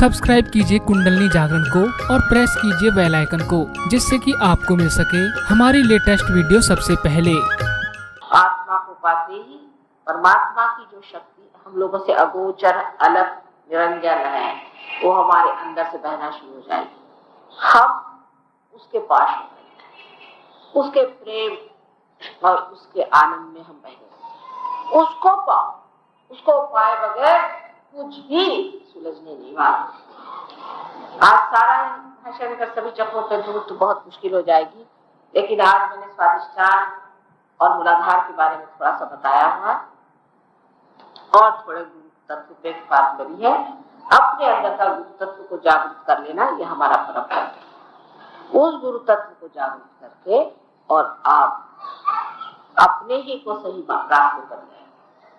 Subscribe कीजिए कुंडलिनी जागरण को और प्रेस कीजिए बेल आइकन को, जिससे कि आपको मिल सके हमारी लेटेस्ट वीडियो सबसे पहले। आत्मा को पाते ही परमात्मा की जो शक्ति हम लोगों से अगोचर, अलग, निरंजन है, वो हमारे अंदर से बहना शुरू हो जाएगी। हम उसके पास हो जाएंगे, उसके प्रेम और उसके आनंद में हम बहेंगे। उसको पाओ, उसको पाए बगैर कुछ भी सुलझने नहीं वाला। आज सारा ही भाषण कर सभी चक्रों पर दूर तो बहुत मुश्किल हो जाएगी, लेकिन आज मैंने स्वादिष्ठान और मूलाधार के बारे में थोड़ा सा बताया हुआ और थोड़े गुरु तत्व पे बात करी है। अपने अंदर का गुरु तत्व को जागृत कर लेना, यह हमारा परम कर्तव्य है। उस गुरु तत्व को जागृत करके और आप अपने ही को सही रास्ते पर ले।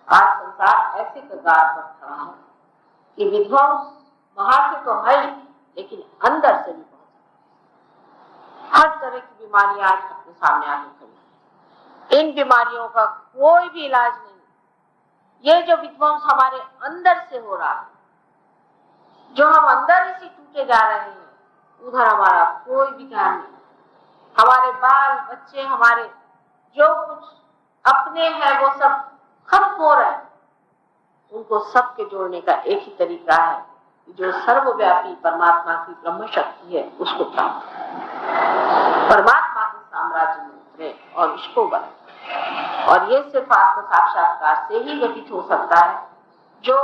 आज संसार ऐसे कगार पर खड़ा है कि विध्वंस बाहर से तो है, लेकिन अंदर से भी बहुत हर तरह की बीमारियां आज अपने सामने आके खड़ी। इन बीमारियों का कोई भी इलाज नहीं। ये जो विध्वंस हमारे अंदर से हो रहा है, जो हम अंदर ही से टूटे जा रहे हैं, उधर हमारा कोई भी ध्यान नहीं। हमारे बाल बच्चे, हमारे जो कुछ अपने हैं, वो सब खत्म हो रहे हैं। उनको सबके जोड़ने का एक ही तरीका है कि जो सर्वव्यापी परमात्मा की ब्रह्म शक्ति है, उसको प्राप्त परमात्मा के साम्राज्य में उतरे और उसको बने। और ये सिर्फ आत्म साक्षात्कार से ही घटित हो सकता है, जो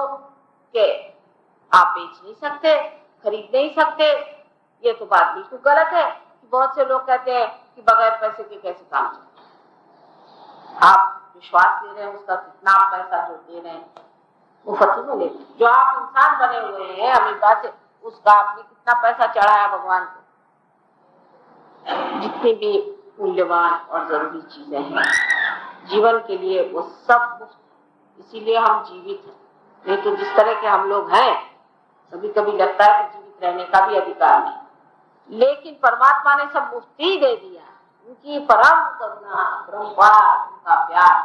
के आप बेच नहीं सकते, खरीद नहीं सकते। ये तो बात बिल्कुल गलत है कि बहुत से लोग कहते हैं कि बगैर पैसे के कैसे काम चलता। आप विश्वास ले रहे हैं, उसका कितना पैसा जो दे रहे हैं वो फतू में ले। जो आप इंसान बने हुए हैं अमेरिका से, उसका आपने कितना पैसा चढ़ाया भगवान को। जितनी भी मूल्यवान और जरूरी चीजें हैं जीवन के लिए, वो सब मुफ्त, इसीलिए हम जीवित हैं। नहीं तो जिस तरह के हम लोग हैं, कभी कभी लगता है कि जीवित रहने का भी अधिकार नहीं, लेकिन परमात्मा ने सब मुफ्त ही दे दिया। उनकी परम करुणा, परम्पार, उनका प्यार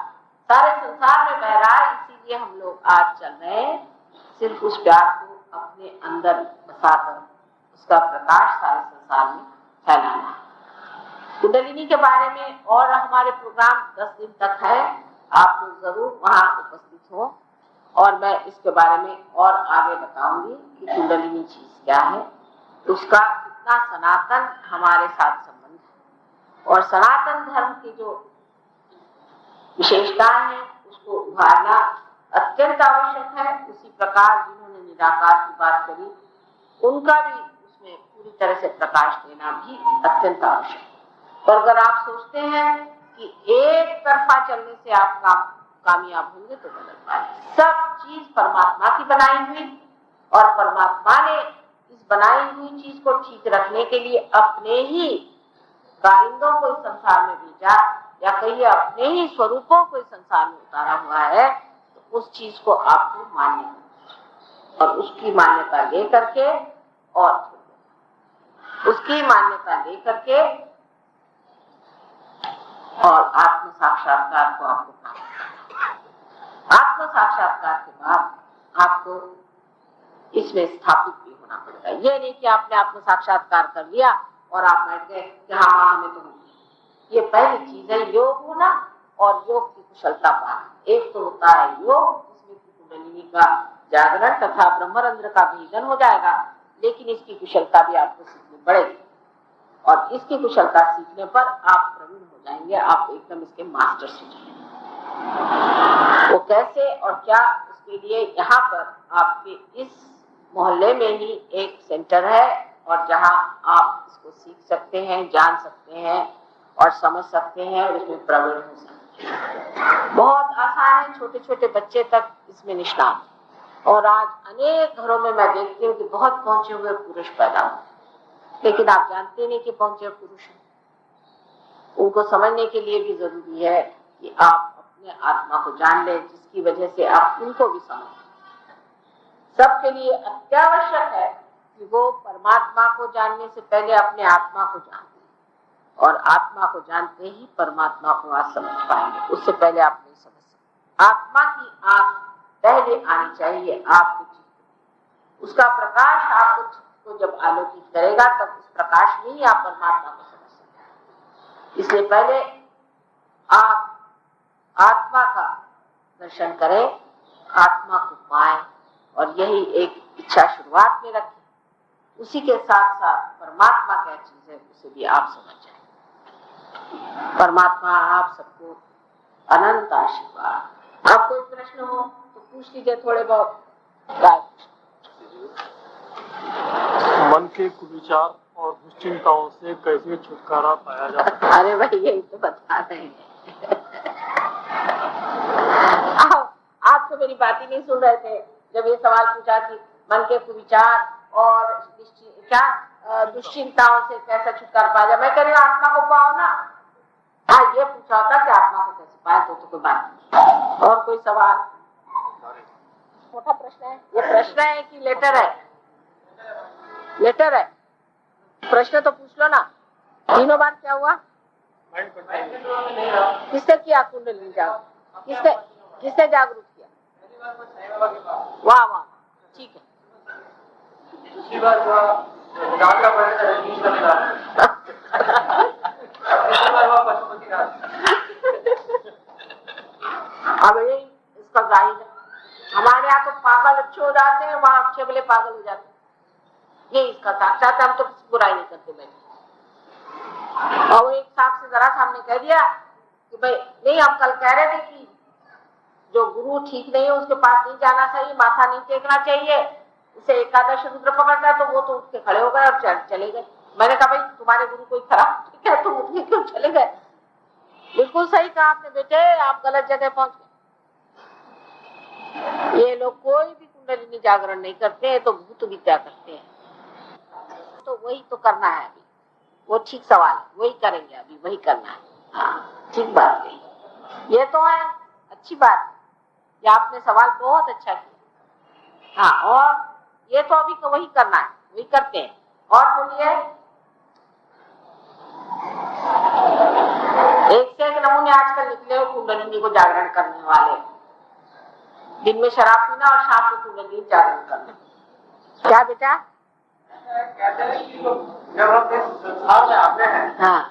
सारे संसार में बह रहा है। इसीलिए हम लोग आज चल रहे हैं सिर्फ उस प्यार को अपने अंदर बसाकर उसका प्रकाश सारे संसार में फैलाना। कुंडलिनी के बारे में और हमारे प्रोग्राम 10 दिन तक है, आप लोग जरूर वहां उपस्थित हो और मैं इसके बारे में और आगे बताऊंगी कि कुंडलिनी चीज क्या है, उसका कितना सनातन हमारे साथ संबंध है और सनातन धर्म की जो विशेषताएं हैं उसको उभारना अत्यंत आवश्यक है। उसी प्रकार जिन्होंने निराकार की बात करी, उनका भी उसमें पूरी तरह से प्रकाश देना भी अत्यंत आवश्यक है। तो अगर आप सोचते हैं कि एक तरफा चलने से आप कामयाब होंगे तो गलत बात है। सब चीज परमात्मा की बनाई हुई, और परमात्मा ने इस बनाई हुई चीज को ठीक रखने के लिए अपने ही कारिंदों को इस संसार में भेजा, या कहिए अपने ही स्वरूपों को इस संसार में उतारा हुआ है। तो उस चीज को आपको मानना और उसकी मान्यता लेकर के और उसकी मान्यता लेकर के और आत्म साक्षात्कार को आपको प्राप्त करना। आत्म साक्षात्कार के बाद आपको इसमें स्थापित भी होना पड़ेगा। ये नहीं कि आपने आत्म साक्षात्कार कर लिया और आप बैठ गए कि हाँ हमें तो ये पहली चीज है, योग होना और योग की कुशलता पाना। एक तो होता है योग, जिसमें कुंडलिनी का जागरण तथा ब्रह्मरंध्र का भेदन हो जाएगा, लेकिन इसकी कुशलता भी आपको सीखनी पड़ेगी और इसकी कुशलता सीखने पर आप प्रवीण हो जाएंगे, आप एकदम इसके मास्टर हो जाएंगे। वो कैसे और क्या, उसके लिए यहाँ पर आपके इस मोहल्ले में ही एक सेंटर है और जहाँ आप इसको सीख सकते हैं, जान सकते हैं और समझ सकते हैं और इसमें प्रवीण हो सकते हैं। बहुत आसान है, छोटे छोटे बच्चे तक इसमें निष्णात। और आज अनेक घरों में मैं देखती हूँ कि बहुत पहुंचे हुए पुरुष पैदा हुए, लेकिन आप जानते नहीं कि पहुंचे पुरुष हैं। उनको समझने के लिए भी जरूरी है कि आप अपने आत्मा को जान लें, जिसकी वजह से आप उनको भी समझें। सबके लिए अत्यावश्यक है कि वो परमात्मा को जानने से पहले अपने आत्मा को जाने, और आत्मा को जानते ही परमात्मा को आप समझ पाएंगे, उससे पहले आप नहीं समझ सकते। आत्मा की आंख पहले आनी चाहिए आपके चित्त, उसका प्रकाश आपको जब आलोकित करेगा तब उस प्रकाश में ही आप परमात्मा को समझ सकते हैं। इसलिए पहले आप आत्मा का दर्शन करें, आत्मा को पाएं और यही एक इच्छा शुरुआत में रखें। उसी के साथ साथ परमात्मा क्या चीज है उसे भी आप समझ जाए। परमात्मा आप सबको अनंत आशीर्वाद। अब कोई प्रश्न हो तो पूछ लीजिए थोड़े बहुत। मन के कुविचार और दुश्चिंताओं से कैसे छुटकारा पाया जा सकता है? अरे भाई यही तो बता रहे हैं। आप तो मेरी बात ही नहीं सुन रहे थे जब ये सवाल पूछा कि मन के कुविचार और दुश्चिंताओं से कैसे छुटकारा पाया जाए। मैं कह रही हूँ आत्मा को पाओ ना। हाँ, ये पूछा था कि आत्मा को कैसे पाए, तो कोई बात नहीं। और कोई सवाल? छोटा प्रश्न है ये? प्रश्न है कि लेटर है? लेटर है। प्रश्न तो पूछ लो ना। तीनों बार क्या हुआ? किसने किया कुंडलिनी जागरूक? किसने जागरूक किया? वाह वाह, ठीक है। अब यही इसका जाहिर है। हमारे यहाँ तो पागल अच्छे हो जाते हैं, वहां अच्छे भले पागल हो जाते हैं। ये इसका साक्षात। हम तो किसी बुराई नहीं करते बैठे। और वो एक साहब से जरा सामने कह दिया कि भाई नहीं, हम कल कह रहे थे कि जो गुरु ठीक नहीं है उसके पास नहीं जाना चाहिए, माथा नहीं टेकना चाहिए, उसे एकादश रुद्र पकड़ता है। तो वो तो उठ के खड़े हो गए और चले गए। मैंने कहा भाई तुम्हारे गुरु कोई खराब ठीक है, तुम उठ के क्यों चले गए? बिल्कुल सही कहा आपने बेटे, आप गलत जगह पहुंच गए। ये लोग कोई भी कुंडलिनी जागरण नहीं करते हैं, तो भूत विद्या करते हैं। तो वही तो करना है अभी। वो ठीक सवाल है, वही करेंगे अभी, वही करना है। हाँ, ठीक बात है। ये तो है अच्छी बात। ये आपने सवाल बहुत अच्छा किया। हाँ, और ये तो अभी वही करना है, वही करते हैं। और बोलिए, एक से एक नमूने आजकल निकले हो कुंडलिनी को जागरण करने वाले। दिन में शराब पीना और शाम को कुंडलिनी जागरण करना। क्या बेटा? कहते हैं कि जब हम इस संसार में आते हैं, हाँ,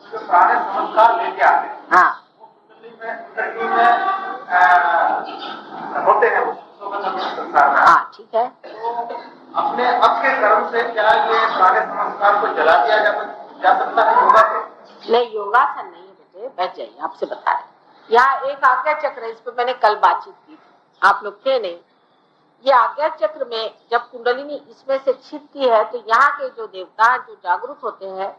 जो पुराने संस्कार लेके आते हैं, हाँ, वो कुंडली में होते हैं वो संसार में। हाँ, ठीक है। तो अपने अब के कर्म से क्या ये पुराने संस्कार को जला दिया जा सकता है योगा से? नहीं, योगासन नहीं है बेटे, बैठ जाइए, आपसे बता रहे। यहाँ एक आज्ञा चक्र है, इस पर मैंने कल बातचीत की थी, आप लोग थे नहीं। ये आज्ञा चक्र में जब कुंडलिनी इसमें से छिपती है तो यहाँ के जो देवता जो जागरूक होते हैं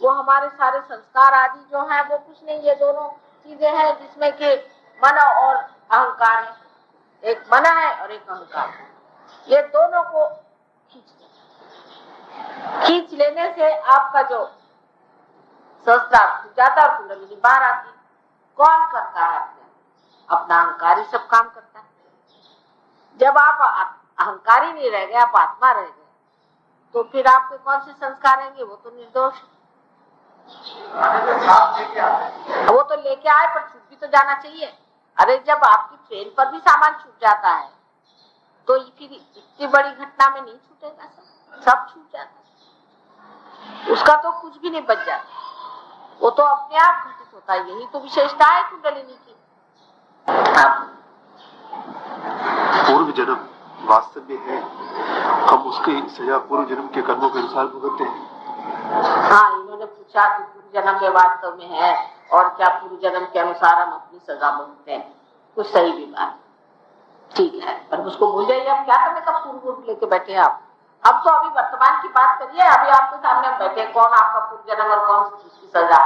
वो हमारे सारे संस्कार आदि जो है वो कुछ नहीं, ये दोनों चीजें हैं जिसमें कि मन और अहंकार है। एक मन है और एक अहंकार है। ये दोनों को खींच लेने से आपका जो सहस्त्रार खुल जाता है और कुंडलिनी बाहर आती। कौन करता है? अपना अहंकार ही सब काम करता है। जब आप अहंकारी नहीं रह गए, आप आत्मा रह गए, तो फिर आपके कौन से संस्कार रहेंगे? वो तो निर्दोष। वो तो लेके आए पर छूट भी तो जाना चाहिए। अरे जब आपकी ट्रेन पर भी सामान छूट जाता है तो फिर इतनी बड़ी घटना में नहीं छूटेगा? सब छूट जाता है, उसका तो कुछ भी नहीं बच जाता, वो तो अपने आप घटित होता है। यही तो विशेषता है कुंडलिनी की। पूर्व जन्म वास्तव में है, हम उसकी सजा पूर्व जन्म के कर्मों के अनुसार भुगतते हैं। हाँ, इन्होंने पूछा कि पूर्व जन्म में वास्तव में है और क्या पूर्व जन्म के अनुसार हम अपनी सजा भुगतते हैं? कुछ सही भी बात, ठीक है, पर उसको भूल जाइए। अब क्या करने का पूर्व लेके बैठे आप? अब तो अभी वर्तमान की बात करिए। अभी आपके सामने हम बैठे, कौन आपका पूर्व जन्म और कौन उसकी सजा?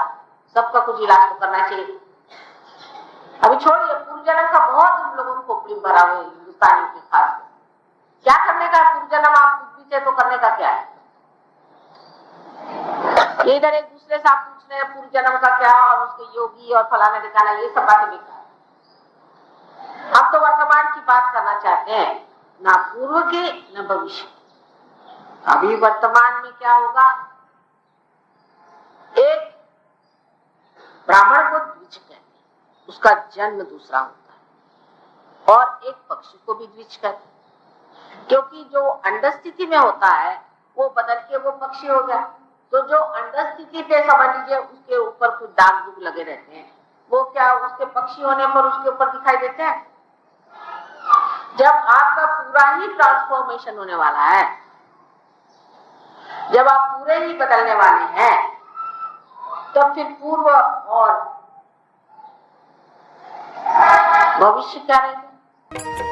सबका कुछ इलाज तो करना चाहिए। अभी छोड़िए, पूर्व जन्म का बहुत हम लोगों को खोपड़ी भरा हुआ है, हिंदुस्तानी के खास कर। क्या करने का पूर्व जन्म? आप पृथ्वी से तो करने का क्या है? इधर एक दूसरे से आप पूछ रहे हैं पूर्व जन्म का क्या और उसके योगी और फलाना दिखाना, ये सब बातें बेकार। हम तो वर्तमान की बात करना चाहते हैं, ना पूर्व के न भविष्य। अभी वर्तमान में क्या होगा? एक ब्राह्मण को द्विज कहते हैं, उसका जन्म दूसरा होता है, और एक पक्षी को भी द्विज कहते हैं। क्योंकि जो अंडर स्थिति में होता है वो बदल के वो पक्षी हो गया। तो जो अंडर स्थिति पे समझ लीजिए उसके ऊपर कुछ दाग दुग लगे रहते हैं, वो क्या उसके पक्षी होने पर उसके ऊपर दिखाई देते हैं? जब आपका पूरा ही ट्रांसफॉर्मेशन होने वाला है, जब आप पूरे ही बदलने वाले हैं, तब फिर पूर्व और भविष्य क्या रहेगा?